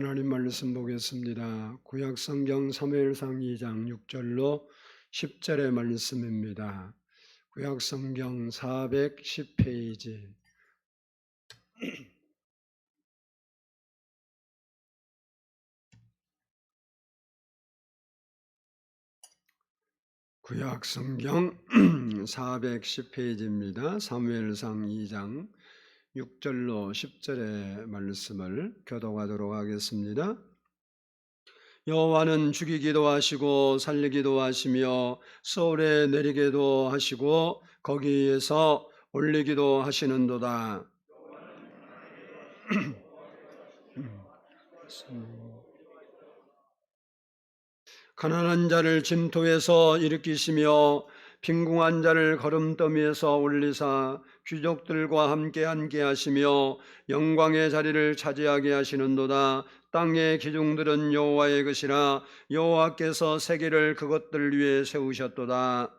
하나님 말씀 보겠습니다. 구약성경 사무엘상 2장 6절로 10절의 말씀입니다. 구약성경 410페이지. 구약성경 410페이지입니다. 사무엘상 2장 6절로 10절의 말씀을 교독하도록 하겠습니다. 여호와는 죽이기도 하시고 살리기도 하시며 서울에 내리게도 하시고 거기에서 올리기도 하시는도다. 가난한 자를 진토에서 일으키시며 빈궁한 자를 거름더미에서 올리사 귀족들과 함께 앉게 하시며 영광의 자리를 차지하게 하시는도다. 땅의 기둥들은 여호와의 것이라. 여호와께서 세계를 그것들 위에 세우셨도다.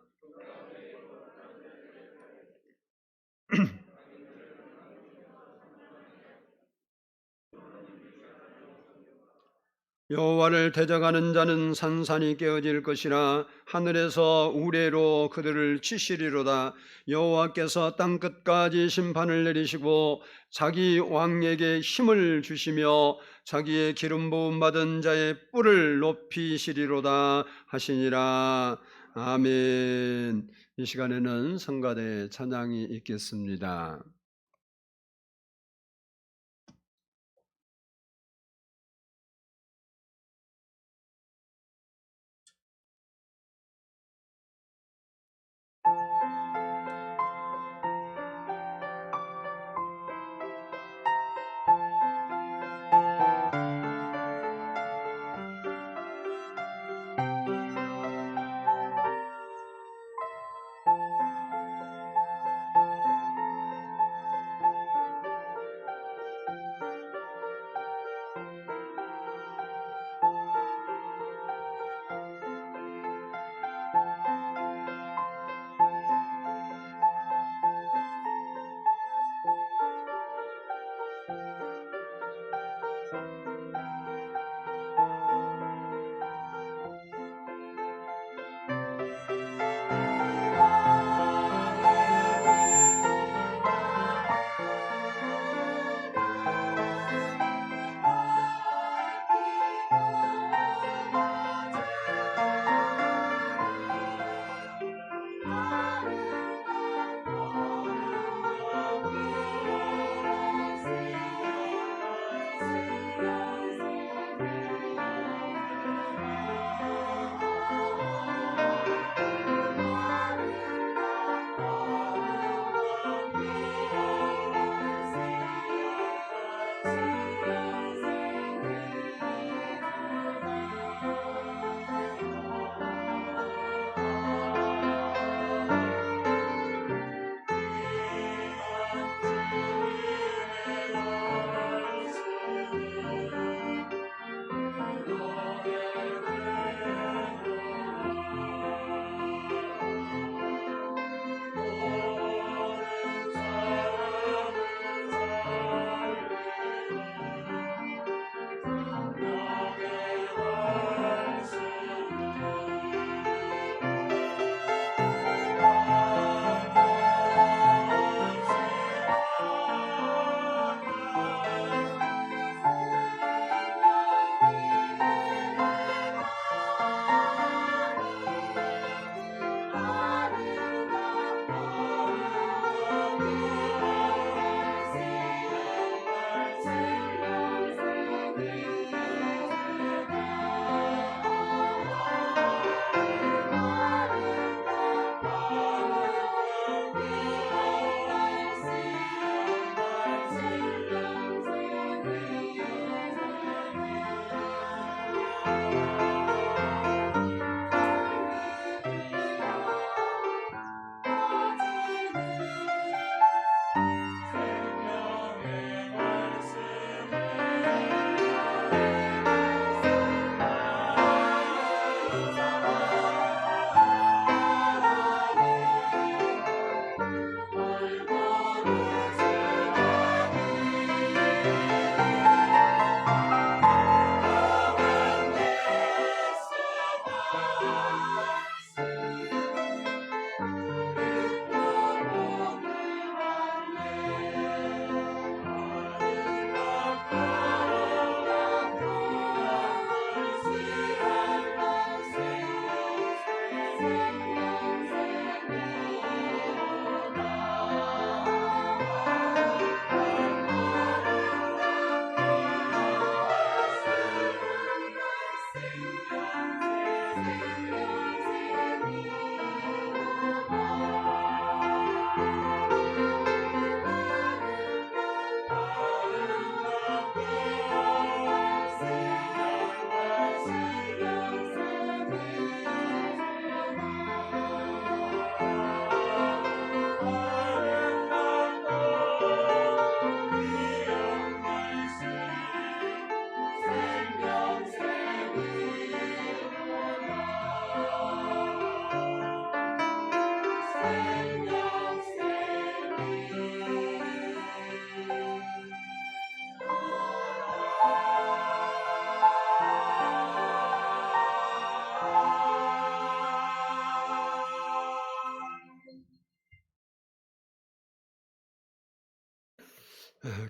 여호와를 대적하는 자는 산산이 깨어질 것이라. 하늘에서 우레로 그들을 치시리로다. 여호와께서 땅끝까지 심판을 내리시고 자기 왕에게 힘을 주시며 자기의 기름 부음 받은 자의 뿔을 높이시리로다 하시니라. 아멘. 이 시간에는 성가대 찬양이 있겠습니다.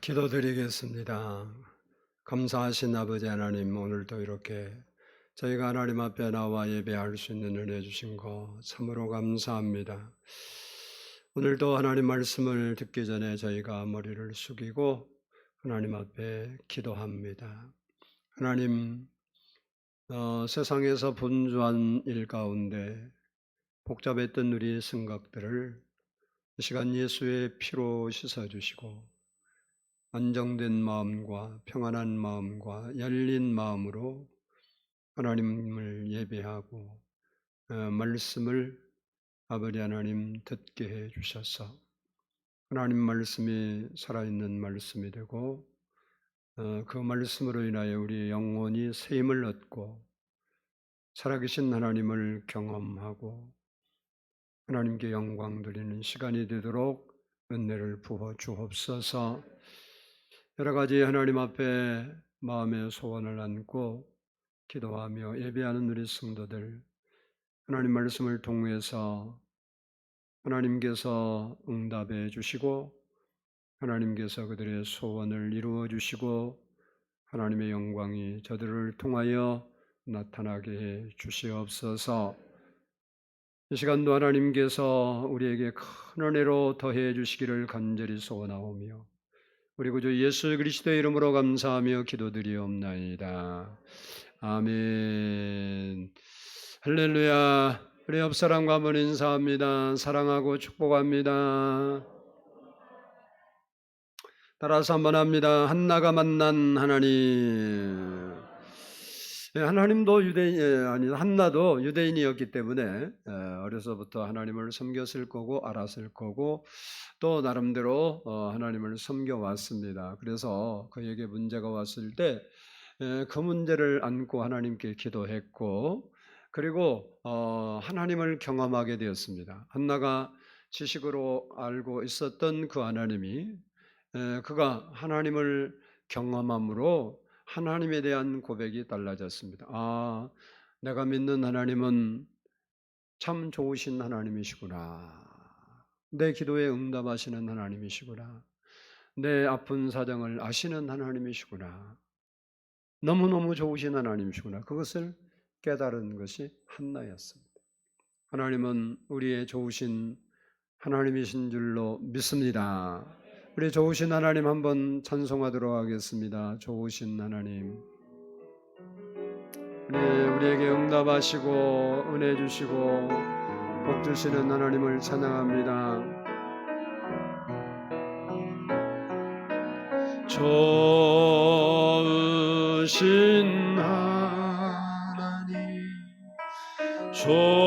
기도드리겠습니다. 감사하신 아버지 하나님, 오늘도 이렇게 저희가 하나님 앞에 나와 예배할 수 있는 은혜 주신 거 참으로 감사합니다. 오늘도 하나님 말씀을 듣기 전에 저희가 머리를 숙이고 하나님 앞에 기도합니다. 하나님, 세상에서 분주한 일 가운데 복잡했던 우리의 생각들을 이 시간 예수의 피로 씻어주시고 안정된 마음과 평안한 마음과 열린 마음으로 하나님을 예배하고 말씀을 아버지 하나님 듣게 해 주셔서 하나님 말씀이 살아있는 말씀이 되고 그 말씀으로 인하여 우리의 영혼이 새 힘을 얻고 살아계신 하나님을 경험하고 하나님께 영광 드리는 시간이 되도록 은혜를 부어 주옵소서. 여러 가지 하나님 앞에 마음의 소원을 안고 기도하며 예배하는 우리 성도들, 하나님 말씀을 통해서 하나님께서 응답해 주시고 하나님께서 그들의 소원을 이루어 주시고 하나님의 영광이 저들을 통하여 나타나게 해 주시옵소서. 이 시간도 하나님께서 우리에게 큰 은혜로 더해 주시기를 간절히 소원하오며 우리 구주 예수 그리스도의 이름으로 감사하며 기도드리옵나이다. 아멘. 할렐루야. 우리 옆 사람과 한번 인사합니다. 사랑하고 축복합니다. 따라서 한번 합니다. 한나가 만난 하나님. 하나님도 한나도 유대인이었기 때문에 어려서부터 하나님을 섬겼을 거고 알았을 거고 또 나름대로 하나님을 섬겨왔습니다. 그래서 그에게 문제가 왔을 때 그 문제를 안고 하나님께 기도했고 그리고 하나님을 경험하게 되었습니다. 한나가 지식으로 알고 있었던 그 하나님이 그가 하나님을 경험함으로 하나님에 대한 고백이 달라졌습니다. 아, 내가 믿는 하나님은 참 좋으신 하나님이시구나. 내 기도에 응답하시는 하나님이시구나. 내 아픈 사정을 아시는 하나님이시구나. 너무너무 좋으신 하나님이시구나. 그것을 깨달은 것이 한나였습니다. 하나님은 우리의 좋으신 하나님이신 줄로 믿습니다. 우리 좋으신 하나님 한번 찬송하도록 하겠습니다. 좋으신 하나님, 우리에게 응답하시고 은혜 주시고 복 주시는 하나님을 찬양합니다. 좋으신 하나님, 좋으신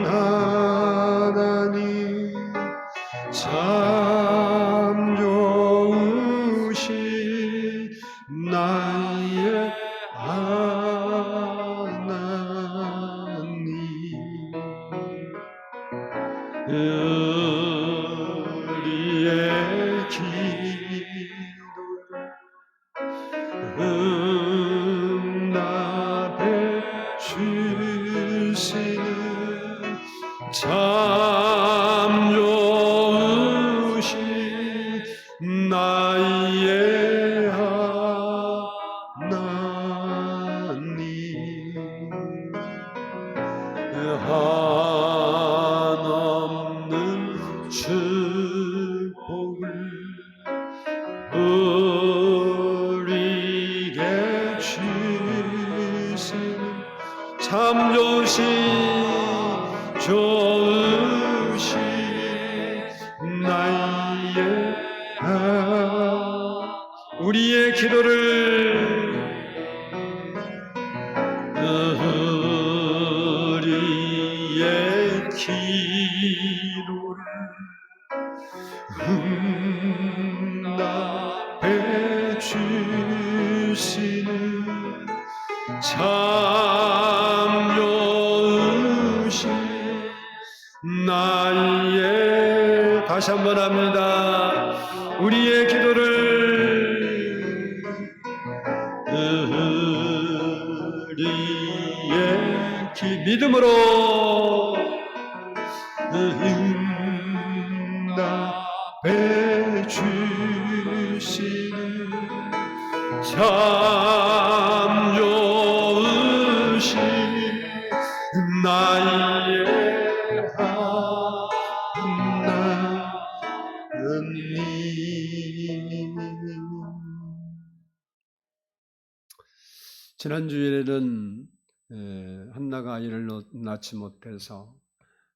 하나님, 참 좋으신 나의 하나님, 우리의 기도를 응답해 주시는 참 좋으신 나의 하나님, 한없는 축복을 우리에게 주시는 참 좋으신 나의 우리의 기도를 응답해 주시는 참 좋으신 나의 다시 한번 합니다. 우리의 기도를 우리의 믿음으로 응답해 참 좋으신 나의 하나님. 지난 주일에는 한나가 아이를 낳지 못해서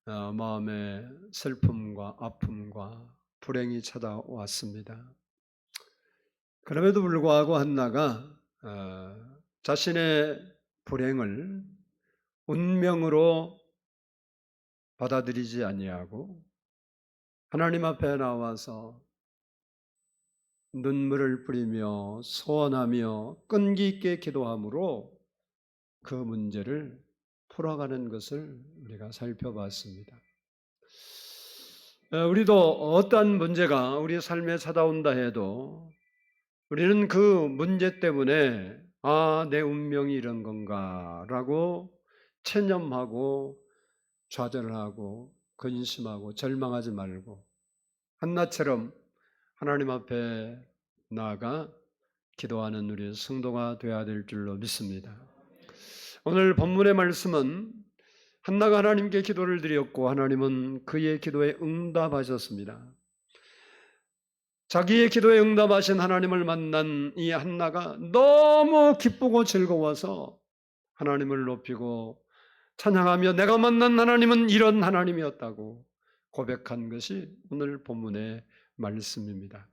마음에 슬픔과 아픔과 불행이 찾아왔습니다. 그럼에도 불구하고 한나가 자신의 불행을 운명으로 받아들이지 아니하고 하나님 앞에 나와서 눈물을 뿌리며 소원하며 끈기 있게 기도함으로 그 문제를 풀어가는 것을 우리가 살펴봤습니다. 우리도 어떠한 문제가 우리 삶에 찾아온다 해도 우리는 그 문제 때문에 내 운명이 이런 건가 라고 체념하고 좌절하고 근심하고 절망하지 말고 한나처럼 하나님 앞에 나아가 기도하는 우리 성도가 되어야 될 줄로 믿습니다. 오늘 본문의 말씀은 한나가 하나님께 기도를 드렸고 하나님은 그의 기도에 응답하셨습니다. 자기의 기도에 응답하신 하나님을 만난 이 한나가 너무 기쁘고 즐거워서 하나님을 높이고 찬양하며 내가 만난 하나님은 이런 하나님이었다고 고백한 것이 오늘 본문의 말씀입니다.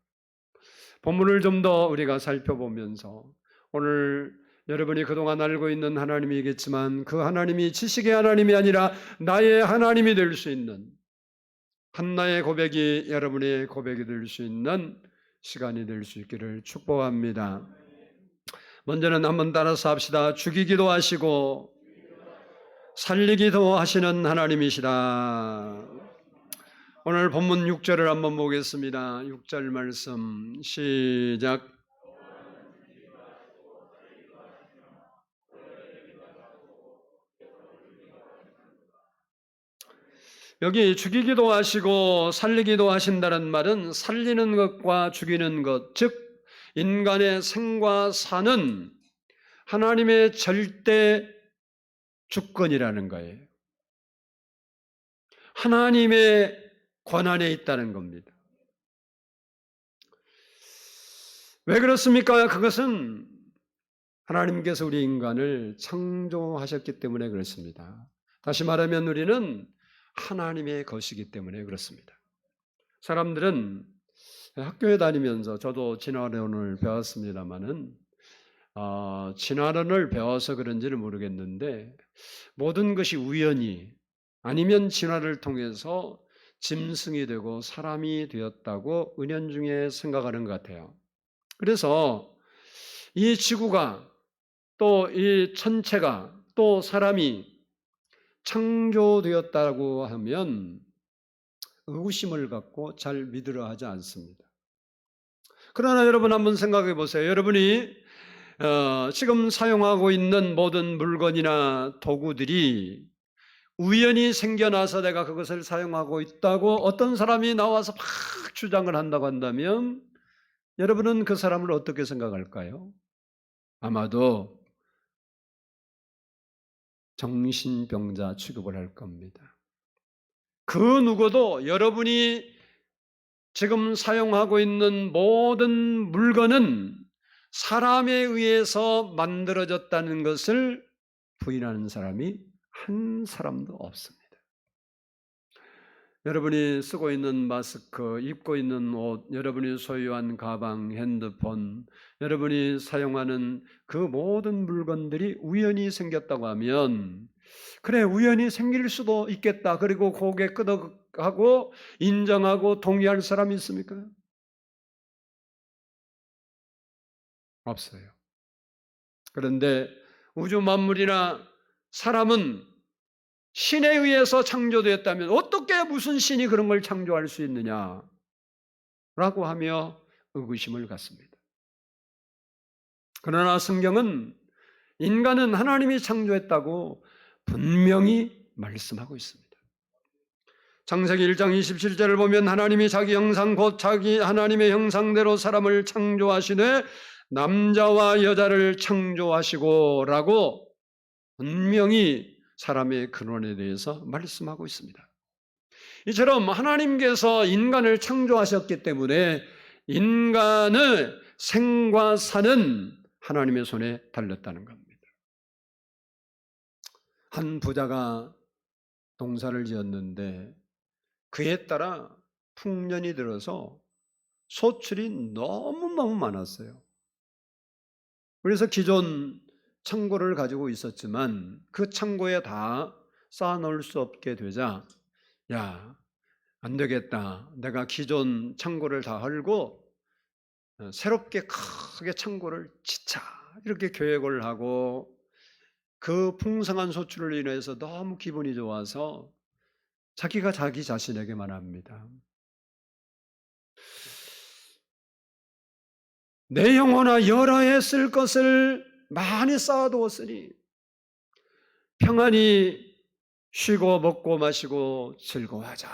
본문을 좀 더 우리가 살펴보면서 오늘 여러분이 그동안 알고 있는 하나님이겠지만 그 하나님이 지식의 하나님이 아니라 나의 하나님이 될 수 있는 한나의 고백이 여러분의 고백이 될 수 있는 시간이 될 수 있기를 축복합니다. 먼저는 한번 따라서 합시다. 죽이기도 하시고 살리기도 하시는 하나님이시다. 오늘 본문 6절을 한번 보겠습니다. 6절 말씀 시작. 여기 죽이기도 하시고 살리기도 하신다는 말은 살리는 것과 죽이는 것, 즉 인간의 생과 사는 하나님의 절대 주권이라는 거예요. 하나님의 권한에 있다는 겁니다. 왜 그렇습니까? 그것은 하나님께서 우리 인간을 창조하셨기 때문에 그렇습니다. 다시 말하면 우리는 하나님의 것이기 때문에 그렇습니다. 사람들은 학교에 다니면서 저도 진화론을 배웠습니다마는 진화론을 배워서 그런지는 모르겠는데 모든 것이 우연히 아니면 진화를 통해서 짐승이 되고 사람이 되었다고 은연중에 생각하는 것 같아요. 그래서 이 지구가 또 이 천체가 또 사람이 창조되었다고 하면 의구심을 갖고 잘 믿으려 하지 않습니다. 그러나 여러분 한번 생각해 보세요. 여러분이 지금 사용하고 있는 모든 물건이나 도구들이 우연히 생겨나서 내가 그것을 사용하고 있다고 어떤 사람이 나와서 막 주장을 한다고 한다면 여러분은 그 사람을 어떻게 생각할까요? 아마도 정신병자 취급을 할 겁니다. 그 누구도 여러분이 지금 사용하고 있는 모든 물건은 사람에 의해서 만들어졌다는 것을 부인하는 사람이 한 사람도 없습니다. 여러분이 쓰고 있는 마스크, 입고 있는 옷, 여러분이 소유한 가방, 핸드폰, 여러분이 사용하는 그 모든 물건들이 우연히 생겼다고 하면 그래, 우연히 생길 수도 있겠다. 그리고 고개 끄덕하고 인정하고 동의할 사람이 있습니까? 없어요. 그런데 우주 만물이나 사람은 신에 의해서 창조되었다면 어떻게 무슨 신이 그런 걸 창조할 수 있느냐라고 하며 의구심을 갖습니다. 그러나 성경은 인간은 하나님이 창조했다고 분명히 말씀하고 있습니다. 창세기 1장 27절을 보면 하나님이 자기 형상 곧 자기 하나님의 형상대로 사람을 창조하시되 남자와 여자를 창조하시고 라고 분명히 사람의 근원에 대해서 말씀하고 있습니다. 이처럼 하나님께서 인간을 창조하셨기 때문에 인간의 생과 사는 하나님의 손에 달렸다는 겁니다. 한 부자가 농사를 지었는데 그에 따라 풍년이 들어서 소출이 너무너무 많았어요. 그래서 기존 창고를 가지고 있었지만 그 창고에 다 쌓아놓을 수 없게 되자 야, 안 되겠다. 내가 기존 창고를 다 헐고 새롭게 크게 창고를 짓자. 이렇게 계획을 하고 그 풍성한 소출을 인해서 너무 기분이 좋아서 자기가 자기 자신에게 말합니다. 내 영혼아 여러 해 쓸 것을 많이 쌓아두었으니 평안히 쉬고 먹고 마시고 즐거워하자.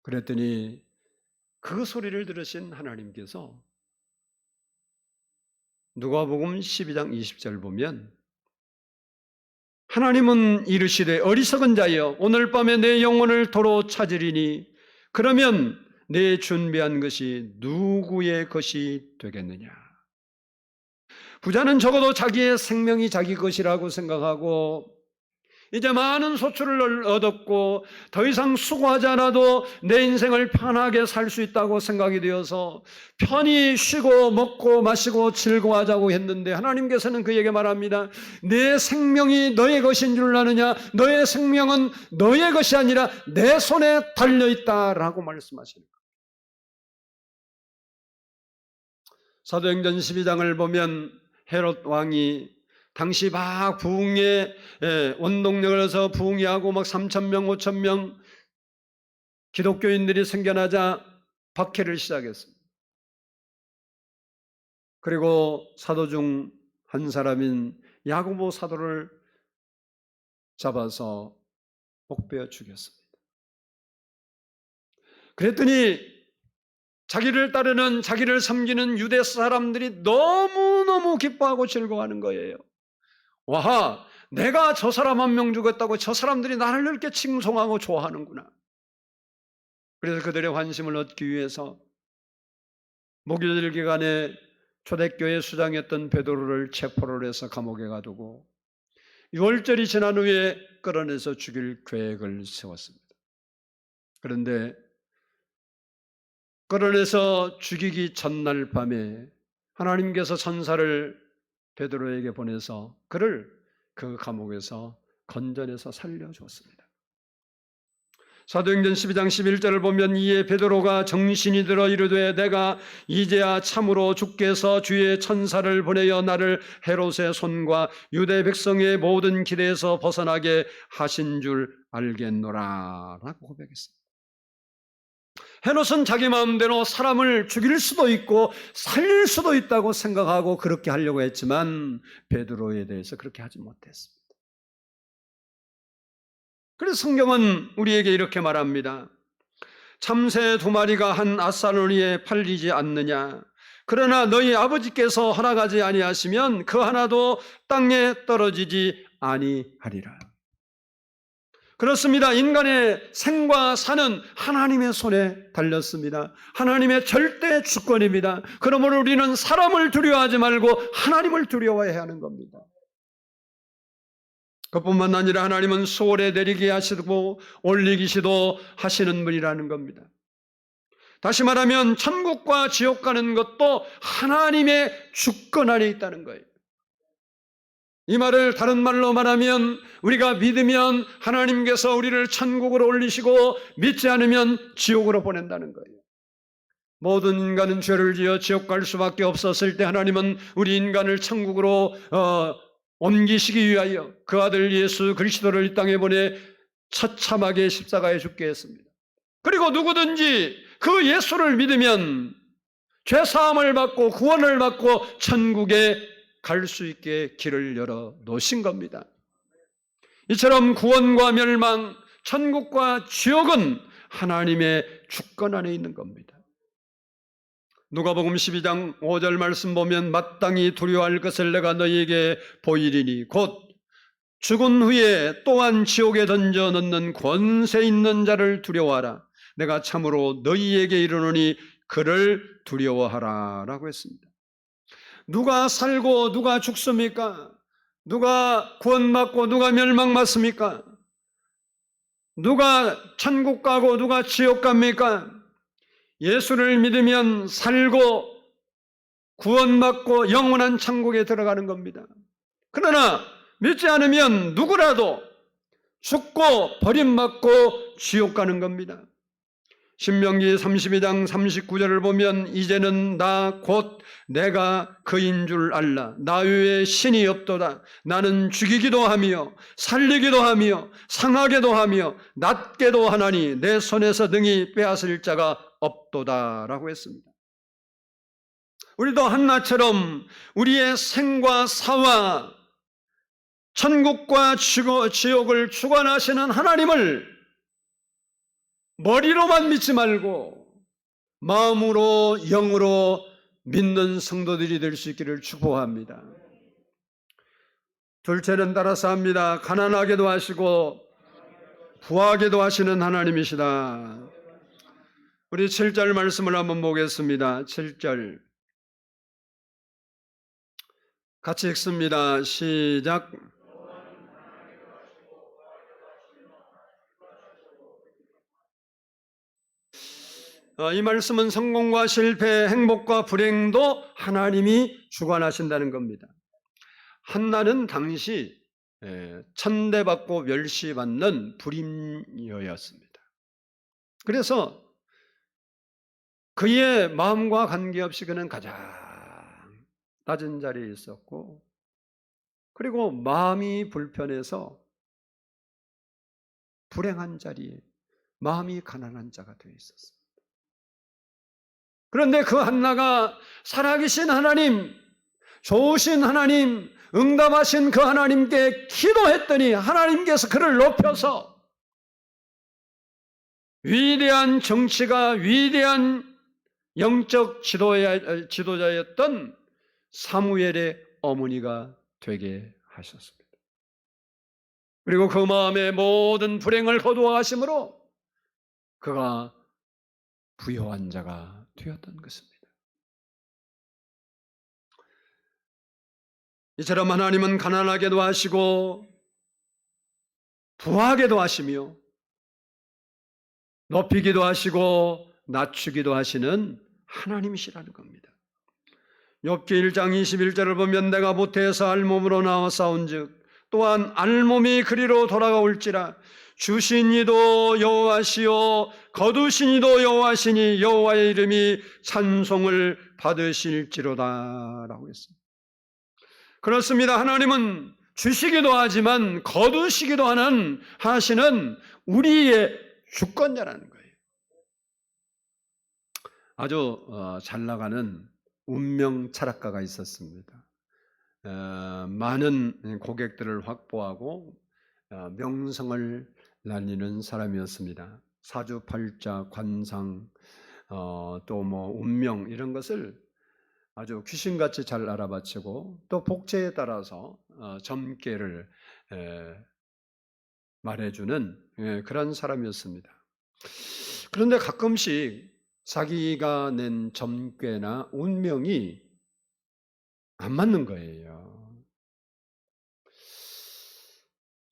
그랬더니 그 소리를 들으신 하나님께서 누가복음 12장 20절 보면 하나님은 이르시되 어리석은 자여 오늘 밤에 내 영혼을 도로 찾으리니 그러면 내 준비한 것이 누구의 것이 되겠느냐. 부자는 적어도 자기의 생명이 자기 것이라고 생각하고 이제 많은 소출을 얻었고 더 이상 수고하지 않아도 내 인생을 편하게 살 수 있다고 생각이 되어서 편히 쉬고 먹고 마시고 즐거워하자고 했는데 하나님께서는 그에게 말합니다. 내 생명이 너의 것인 줄 아느냐? 너의 생명은 너의 것이 아니라 내 손에 달려있다라고 말씀하시는 거예요. 사도행전 12장을 보면 헤롯 왕이 당시 막 부흥의 원동력을 해서 부흥하고 막 3,000명, 5,000명 기독교인들이 생겨나자 박해를 시작했습니다. 그리고 사도 중 한 사람인 야고보 사도를 잡아서 목베어 죽였습니다. 그랬더니 자기를 따르는 자기를 섬기는 유대 사람들이 너무너무 기뻐하고 즐거워하는 거예요. 와, 내가 저 사람 한 명 죽였다고 저 사람들이 나를 이렇게 칭송하고 좋아하는구나. 그래서 그들의 환심을 얻기 위해서 목요일 기간에 초대교회 수장이었던 베드로를 체포를 해서 감옥에 가두고 6월절이 지난 후에 끌어내서 죽일 계획을 세웠습니다. 그런데 끌어내서 죽이기 전날 밤에 하나님께서 천사를 베드로에게 보내서 그를 그 감옥에서 건져내서 살려주었습니다. 사도행전 12장 11절을 보면 이에 베드로가 정신이 들어 이르되 내가 이제야 참으로 주께서 주의 천사를 보내어 나를 헤롯의 손과 유대 백성의 모든 기대에서 벗어나게 하신 줄 알겠노라 라고 고백했습니다. 헤롯은 자기 마음대로 사람을 죽일 수도 있고 살릴 수도 있다고 생각하고 그렇게 하려고 했지만 베드로에 대해서 그렇게 하지 못했습니다. 그래서 성경은 우리에게 이렇게 말합니다. 참새 2마리가 한 앗살로니에 팔리지 않느냐. 그러나 너희 아버지께서 허락하지 아니하시면 그 하나도 땅에 떨어지지 아니하리라. 그렇습니다. 인간의 생과 사는 하나님의 손에 달렸습니다. 하나님의 절대 주권입니다. 그러므로 우리는 사람을 두려워하지 말고 하나님을 두려워해야 하는 겁니다. 그뿐만 아니라 하나님은 수월에 내리게 하시고 올리기시도 하시는 분이라는 겁니다. 다시 말하면 천국과 지옥 가는 것도 하나님의 주권 안에 있다는 거예요. 이 말을 다른 말로 말하면 우리가 믿으면 하나님께서 우리를 천국으로 올리시고 믿지 않으면 지옥으로 보낸다는 거예요. 모든 인간은 죄를 지어 지옥 갈 수밖에 없었을 때 하나님은 우리 인간을 천국으로 옮기시기 위하여 그 아들 예수 그리스도를 이 땅에 보내 처참하게 십자가에 죽게 했습니다. 그리고 누구든지 그 예수를 믿으면 죄사함을 받고 구원을 받고 천국에 갈 수 있게 길을 열어 놓으신 겁니다. 이처럼 구원과 멸망, 천국과 지옥은 하나님의 주권 안에 있는 겁니다. 누가복음 12장 5절 말씀 보면 마땅히 두려워할 것을 내가 너희에게 보이리니 곧 죽은 후에 또한 지옥에 던져 넣는 권세 있는 자를 두려워하라. 내가 참으로 너희에게 이르노니 그를 두려워하라 라고 했습니다. 누가 살고 누가 죽습니까? 누가 구원받고 누가 멸망받습니까? 누가 천국 가고 누가 지옥 갑니까? 예수를 믿으면 살고 구원받고 영원한 천국에 들어가는 겁니다. 그러나 믿지 않으면 누구라도 죽고 버림받고 지옥 가는 겁니다. 신명기 32장 39절을 보면 이제는 나 곧 내가 그인 줄 알라. 나 외에 신이 없도다. 나는 죽이기도 하며 살리기도 하며 상하게도 하며 낫게도 하나니 내 손에서 등이 빼앗을 자가 없도다 라고 했습니다. 우리도 한나처럼 우리의 생과 사와 천국과 지옥을 주관하시는 하나님을 머리로만 믿지 말고 마음으로 영으로 믿는 성도들이 될 수 있기를 축복합니다. 둘째는 따라서 합니다. 가난하게도 하시고 부하게도 하시는 하나님이시다. 우리 7절 말씀을 한번 보겠습니다. 7절 같이 읽습니다. 시작. 이 말씀은 성공과 실패, 행복과 불행도 하나님이 주관하신다는 겁니다. 한나는 당시 천대받고 멸시받는 불임녀였습니다. 그래서 그의 마음과 관계없이 그는 가장 낮은 자리에 있었고, 그리고 마음이 불편해서 불행한 자리에 마음이 가난한 자가 되어 있었습니다. 그런데 그 한나가 살아계신 하나님, 좋으신 하나님, 응답하신 그 하나님께 기도했더니 하나님께서 그를 높여서 위대한 정치가, 위대한 영적 지도자였던 사무엘의 어머니가 되게 하셨습니다. 그리고 그 마음의 모든 불행을 거두어 가심으로 그가 부요한 자가 되었던 것입니다. 이처럼 하나님은 가난하게도 하시고 부하게도 하시며 높이기도 하시고 낮추기도 하시는 하나님이시라는 겁니다. 욥기 1장 21절을 보면 내가 모태에서 알몸으로 나와 싸운즉 또한 알몸이 그리로 돌아가올지라 주신 이도 여호와시요 거두신 이도 여호와시니 여호와의 이름이 찬송을 받으실지로다 라고 했습니다. 그렇습니다. 하나님은 주시기도 하지만 거두시기도 하시는 우리의 주권자라는 거예요. 아주 잘 나가는 운명 철학가가 있었습니다. 많은 고객들을 확보하고 명성을 날리는 사람이었습니다. 사주팔자, 관상, 또 운명 이런 것을 아주 귀신같이 잘 알아맞히고 또 복제에 따라서 점괘를 말해주는 그런 사람이었습니다. 그런데 가끔씩 자기가 낸 점괘나 운명이 안 맞는 거예요.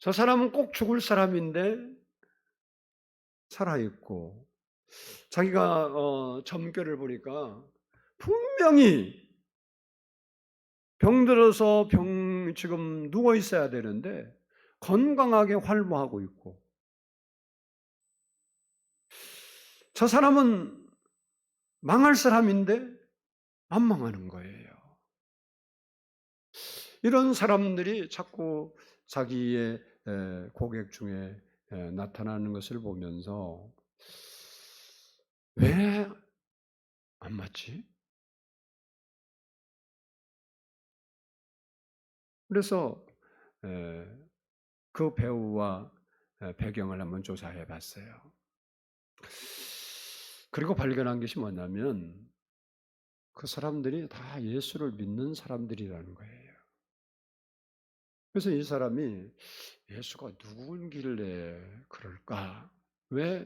저 사람은 꼭 죽을 사람인데 살아있고, 자기가 점괘를 보니까 분명히 병들어서 지금 누워 있어야 되는데 건강하게 활보하고 있고, 저 사람은 망할 사람인데 안 망하는 거예요. 이런 사람들이 자꾸 자기의 고객 중에 나타나는 것을 보면서 왜 안 맞지? 그래서 그 배우와 배경을 한번 조사해 봤어요. 그리고 발견한 것이 뭐냐면 그 사람들이 다 예수를 믿는 사람들이라는 거예요. 그래서 이 사람이 예수가 누구길래 그럴까? 왜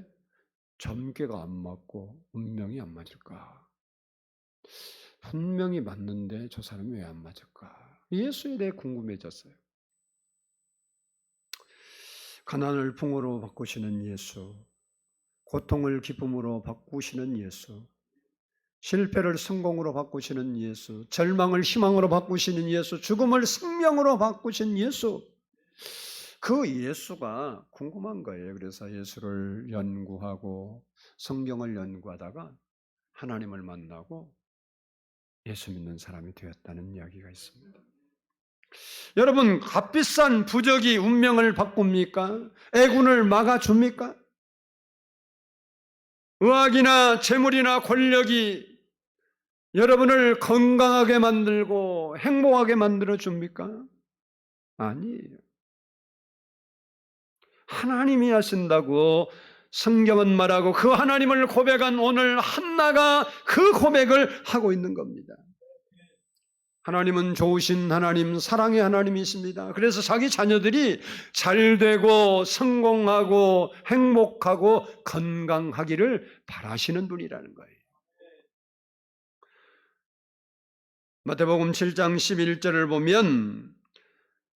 점괘가 안 맞고 운명이 안 맞을까? 분명히 맞는데 저 사람이 왜 안 맞을까? 예수에 대해 궁금해졌어요. 가난을 풍요로 바꾸시는 예수, 고통을 기쁨으로 바꾸시는 예수, 실패를 성공으로 바꾸시는 예수, 절망을 희망으로 바꾸시는 예수, 죽음을 생명으로 바꾸신 예수. 그 예수가 궁금한 거예요. 그래서 예수를 연구하고 성경을 연구하다가 하나님을 만나고 예수 믿는 사람이 되었다는 이야기가 있습니다. 여러분, 값비싼 부적이 운명을 바꿉니까? 애군을 막아줍니까? 의학이나 재물이나 권력이 여러분을 건강하게 만들고 행복하게 만들어 줍니까? 아니에요. 하나님이 하신다고 성경은 말하고 그 하나님을 고백한 오늘 한나가 그 고백을 하고 있는 겁니다. 하나님은 좋으신 하나님, 사랑의 하나님이십니다. 그래서 자기 자녀들이 잘되고 성공하고 행복하고 건강하기를 바라시는 분이라는 거예요. 마태복음 7장 11절을 보면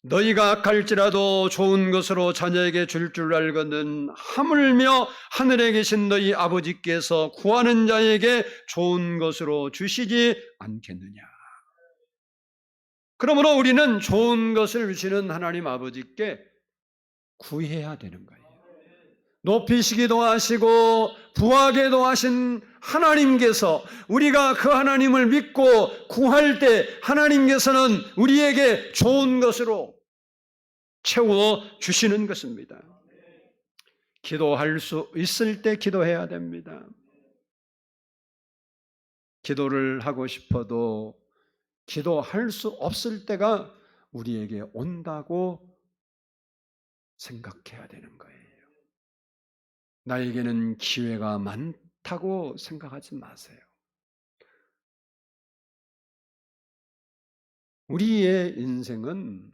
너희가 악할지라도 좋은 것으로 자녀에게 줄 알거든 하물며 하늘에 계신 너희 아버지께서 구하는 자에게 좋은 것으로 주시지 않겠느냐. 그러므로 우리는 좋은 것을 주시는 하나님 아버지께 구해야 되는 거예요. 높이시기도 하시고 부하게도 하신 하나님께서 우리가 그 하나님을 믿고 구할 때 하나님께서는 우리에게 좋은 것으로 채워 주시는 것입니다. 기도할 수 있을 때 기도해야 됩니다. 기도를 하고 싶어도 기도할 수 없을 때가 우리에게 온다고 생각해야 되는 거예요. 나에게는 기회가 많다고 생각하지 마세요. 우리의 인생은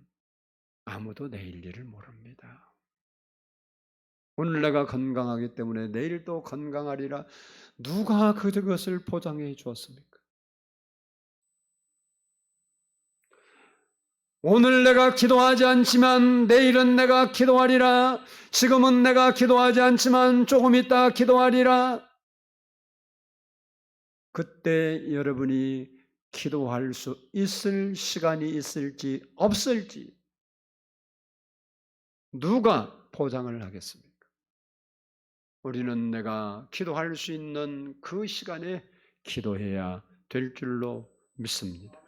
아무도 내일 일을 모릅니다. 오늘 내가 건강하기 때문에 내일 또 건강하리라. 누가 그것을 보장해 주었습니까? 오늘 내가 기도하지 않지만 내일은 내가 기도하리라. 지금은 내가 기도하지 않지만 조금 있다 기도하리라. 그때 여러분이 기도할 수 있을 시간이 있을지 없을지 누가 보장을 하겠습니까? 우리는 내가 기도할 수 있는 그 시간에 기도해야 될 줄로 믿습니다.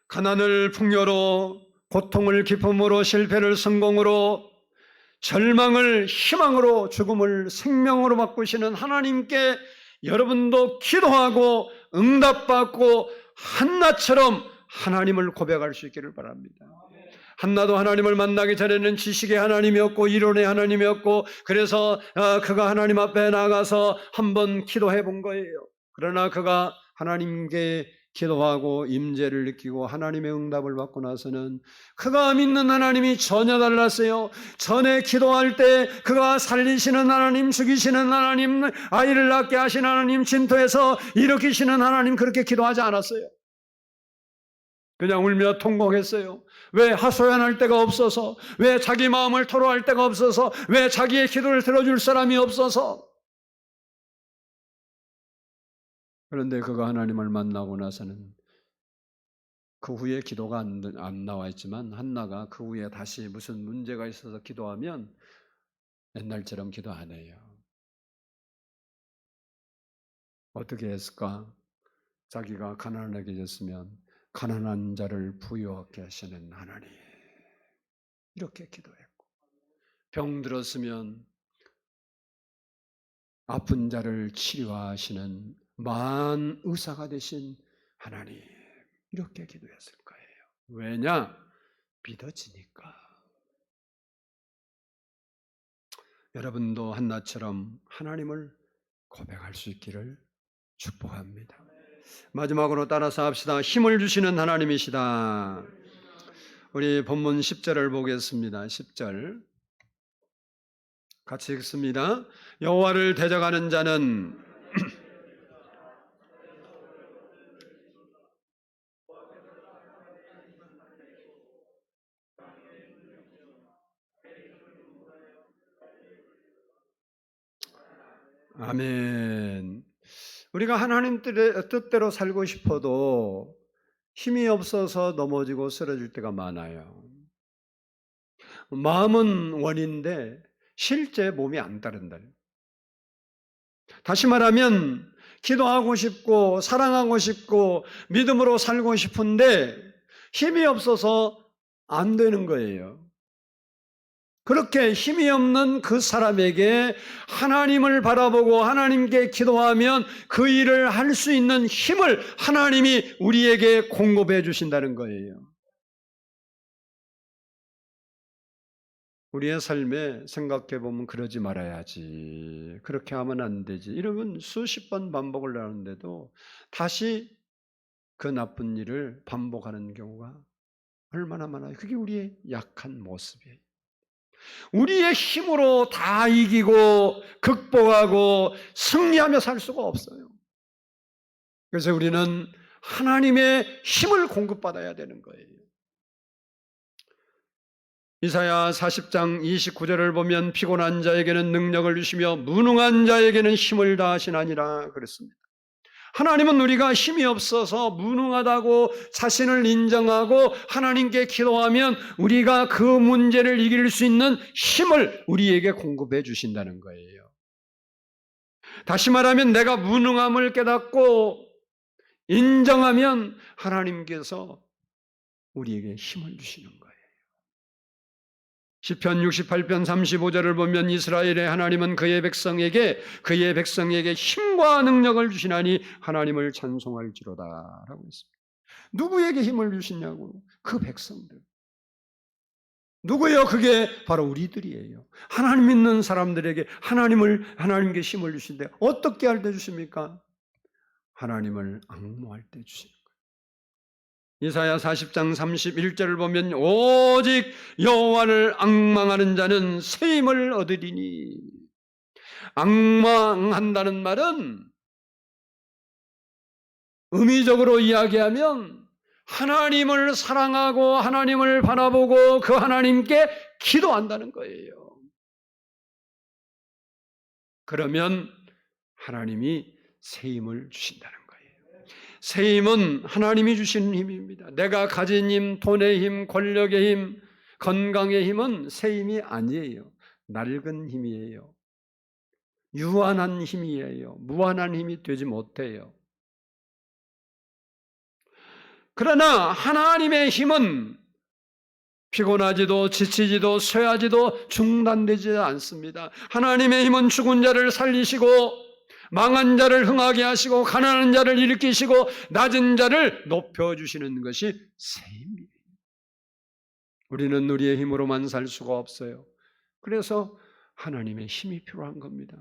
가난을 풍요로, 고통을 기쁨으로, 실패를 성공으로, 절망을 희망으로, 죽음을 생명으로 바꾸시는 하나님께 여러분도 기도하고 응답받고 한나처럼 하나님을 고백할 수 있기를 바랍니다. 한나도 하나님을 만나기 전에는 지식의 하나님이었고 이론의 하나님이었고 그래서 그가 하나님 앞에 나가서 한번 기도해 본 거예요. 그러나 그가 하나님께 기도하고 임재를 느끼고 하나님의 응답을 받고 나서는 그가 믿는 하나님이 전혀 달랐어요. 전에 기도할 때 그가 살리시는 하나님, 죽이시는 하나님, 아이를 낳게 하시는 하나님, 진토에서 일으키시는 하나님 그렇게 기도하지 않았어요. 그냥 울며 통곡했어요. 왜 하소연할 데가 없어서, 왜 자기 마음을 토로할 데가 없어서, 왜 자기의 기도를 들어줄 사람이 없어서. 그런데 그가 하나님을 만나고 나서는 그 후에 기도가 안 나와 있지만 한나가 그 후에 다시 무슨 문제가 있어서 기도하면 옛날처럼 기도 안 해요. 어떻게 했을까? 자기가 가난하게 됐으면 가난한 자를 부유하게 하시는 하나님 이렇게 기도했고, 병 들었으면 아픈 자를 치료하시는 만 의사가 되신 하나님 이렇게 기도했을 거예요. 왜냐? 믿어지니까. 여러분도 한나처럼 하나님을 고백할 수 있기를 축복합니다. 마지막으로 따라서 합시다. 힘을 주시는 하나님이시다. 우리 본문 10절을 보겠습니다. 10절 같이 읽습니다. 여호와를 대적하는 자는 아멘. 우리가 하나님 뜻대로 살고 싶어도 힘이 없어서 넘어지고 쓰러질 때가 많아요. 마음은 원인데 실제 몸이 안 따른다. 다시 말하면 기도하고 싶고 사랑하고 싶고 믿음으로 살고 싶은데 힘이 없어서 안 되는 거예요. 그렇게 힘이 없는 그 사람에게 하나님을 바라보고 하나님께 기도하면 그 일을 할 수 있는 힘을 하나님이 우리에게 공급해 주신다는 거예요. 우리의 삶에 생각해 보면 그러지 말아야지, 그렇게 하면 안 되지, 이러면 수십 번 반복을 하는데도 다시 그 나쁜 일을 반복하는 경우가 얼마나 많아요. 그게 우리의 약한 모습이에요. 우리의 힘으로 다 이기고 극복하고 승리하며 살 수가 없어요. 그래서 우리는 하나님의 힘을 공급받아야 되는 거예요. 이사야 40장 29절을 보면 피곤한 자에게는 능력을 주시며 무능한 자에게는 힘을 다하시나니라 그랬습니다. 하나님은 우리가 힘이 없어서 무능하다고 자신을 인정하고 하나님께 기도하면 우리가 그 문제를 이길 수 있는 힘을 우리에게 공급해 주신다는 거예요. 다시 말하면 내가 무능함을 깨닫고 인정하면 하나님께서 우리에게 힘을 주시는 거예요. 시편 68편 35절을 보면 이스라엘의 하나님은 그의 백성에게 힘과 능력을 주시나니 하나님을 찬송할지로다 라고 했습니다. 누구에게 힘을 주시냐고? 그 백성들. 누구예요? 그게 바로 우리들이에요. 하나님 믿는 사람들에게 하나님께 힘을 주신대. 어떻게 할 때 주십니까? 하나님을 앙모할 때 주시는 거예요. 이사야 40장 31절을 보면 오직 여호와를 앙망하는 자는 새 힘을 얻으리니. 앙망한다는 말은 의미적으로 이야기하면 하나님을 사랑하고 하나님을 바라보고 그 하나님께 기도한다는 거예요. 그러면 하나님이 새 힘을 주신다는 거예요. 새 힘은 하나님이 주시는 힘입니다. 내가 가진 힘, 돈의 힘, 권력의 힘, 건강의 힘은 새 힘이 아니에요. 낡은 힘이에요. 유한한 힘이에요. 무한한 힘이 되지 못해요. 그러나 하나님의 힘은 피곤하지도 지치지도 쇠하지도 중단되지 않습니다. 하나님의 힘은 죽은 자를 살리시고 망한 자를 흥하게 하시고 가난한 자를 일으키시고 낮은 자를 높여주시는 것이 새 힘이에요. 우리는 우리의 힘으로만 살 수가 없어요. 그래서 하나님의 힘이 필요한 겁니다.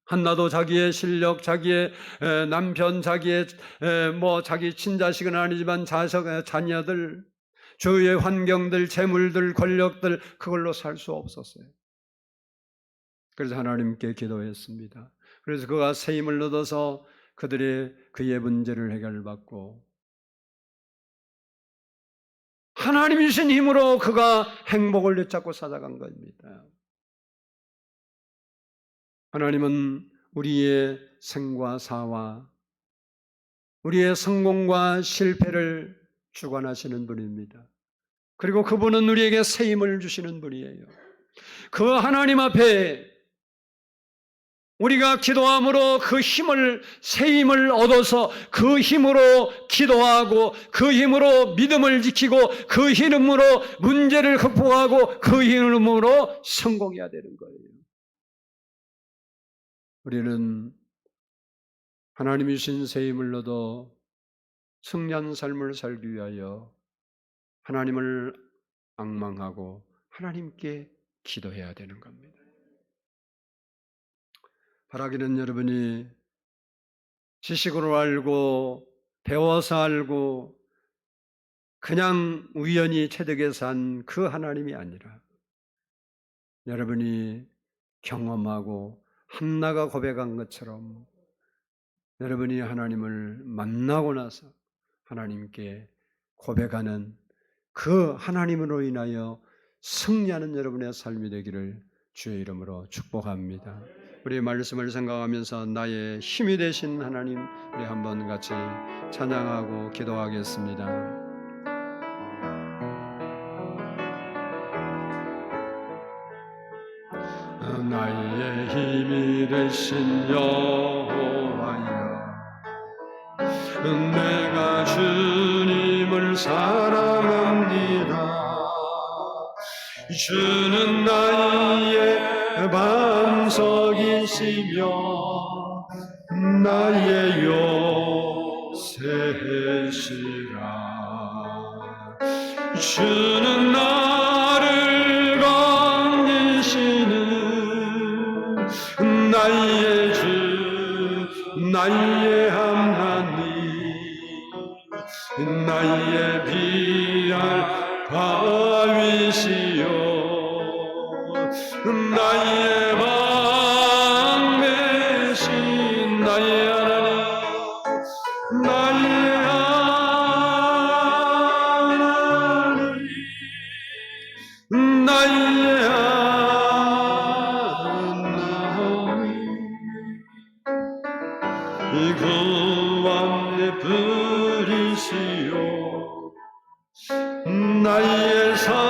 한나도 자기의 실력, 자기의 남편, 자기 친자식은 아니지만 자녀들, 주위의 환경들, 재물들, 권력들 그걸로 살 수 없었어요. 그래서 하나님께 기도했습니다. 그래서 그가 새 힘을 얻어서 그의 문제를 해결받고 하나님이 주신 힘으로 그가 행복을 되찾고 살아간 겁니다. 하나님은 우리의 생과 사와 우리의 성공과 실패를 주관하시는 분입니다. 그리고 그분은 우리에게 새 힘을 주시는 분이에요. 그 하나님 앞에 우리가 기도함으로 새 힘을 얻어서 그 힘으로 기도하고 그 힘으로 믿음을 지키고 그 힘으로 문제를 극복하고 그 힘으로 성공해야 되는 거예요. 우리는 하나님이 주신 새 힘을 얻어 승리한 삶을 살기 위하여 하나님을 앙망하고 하나님께 기도해야 되는 겁니다. 바라기는 여러분이 지식으로 알고 배워서 알고 그냥 우연히 체득해서 한 그 하나님이 아니라 여러분이 경험하고 한나가 고백한 것처럼 여러분이 하나님을 만나고 나서 하나님께 고백하는 그 하나님으로 인하여 승리하는 여러분의 삶이 되기를 주의 이름으로 축복합니다. 우리 말씀을 생각하면서 나의 힘이 되신 하나님, 우리 한번 같이 찬양하고 기도하겠습니다. 나의 힘이 되신 여호와여, 내가 주님을 사랑합니다. 주는 나의 반석이시며 나의 요새시라. 주는 나를 건지시는 나의 주, 나의 하나님, 나의 비할 바위시요 나의 방배신 나의 하나님, 나의 하나님, 나의 하나님, 그 왕의 불이시요 나의 산성이라.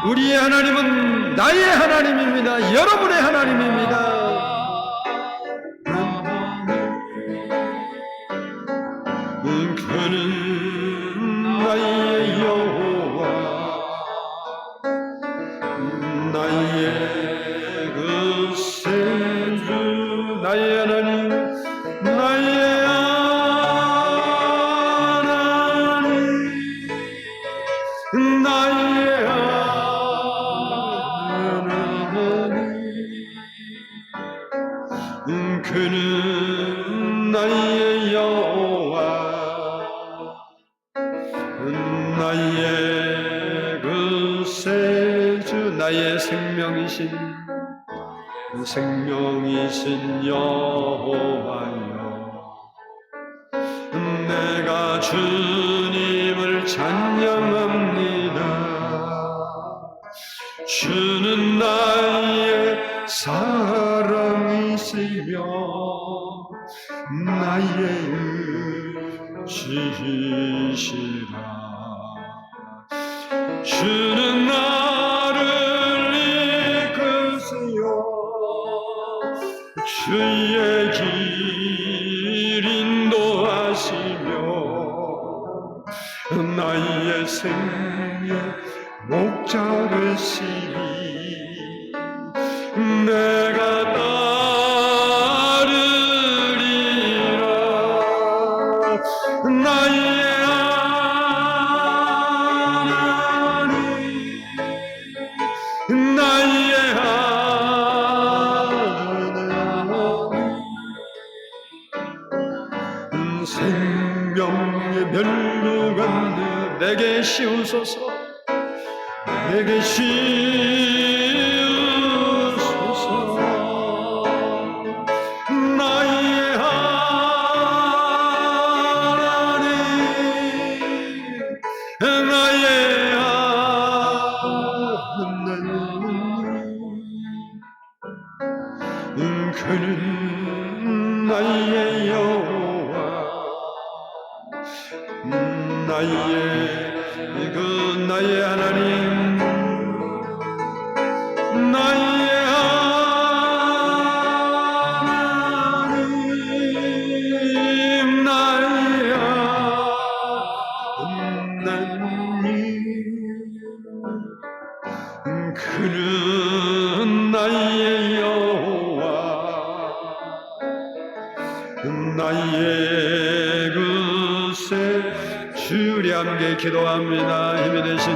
우리의 하나님은 나의 하나님입니다. 여러분의 하나님입니다. 그는 나의 여호와, 나의 그 생주, 나의 하나님, 나의 하나님, 나의 하나님, 그는 나의 여호와, 나의 그 생주, 나의 생명이신 여호와여, 내가 주님을 찬양합니다. 주는 나의 사랑이시며 나의 의지시라. 주는 나를 이끄시어 주의 길 인도하시며 나의 생의 목자 되시니 내가 따르리라. 나의 하나님, 나의 하나님, 생명의 면류관들 내게 씌우소서, 내게 씌우소서. 나의 하나님, 나의 하나님, 그는 나의 여호와, 나의 하나님, 나의 하나님, 나의 하나님, 그는 나의 여호와, 나의 그새 주리 함께 기도합니다. 힘이 되신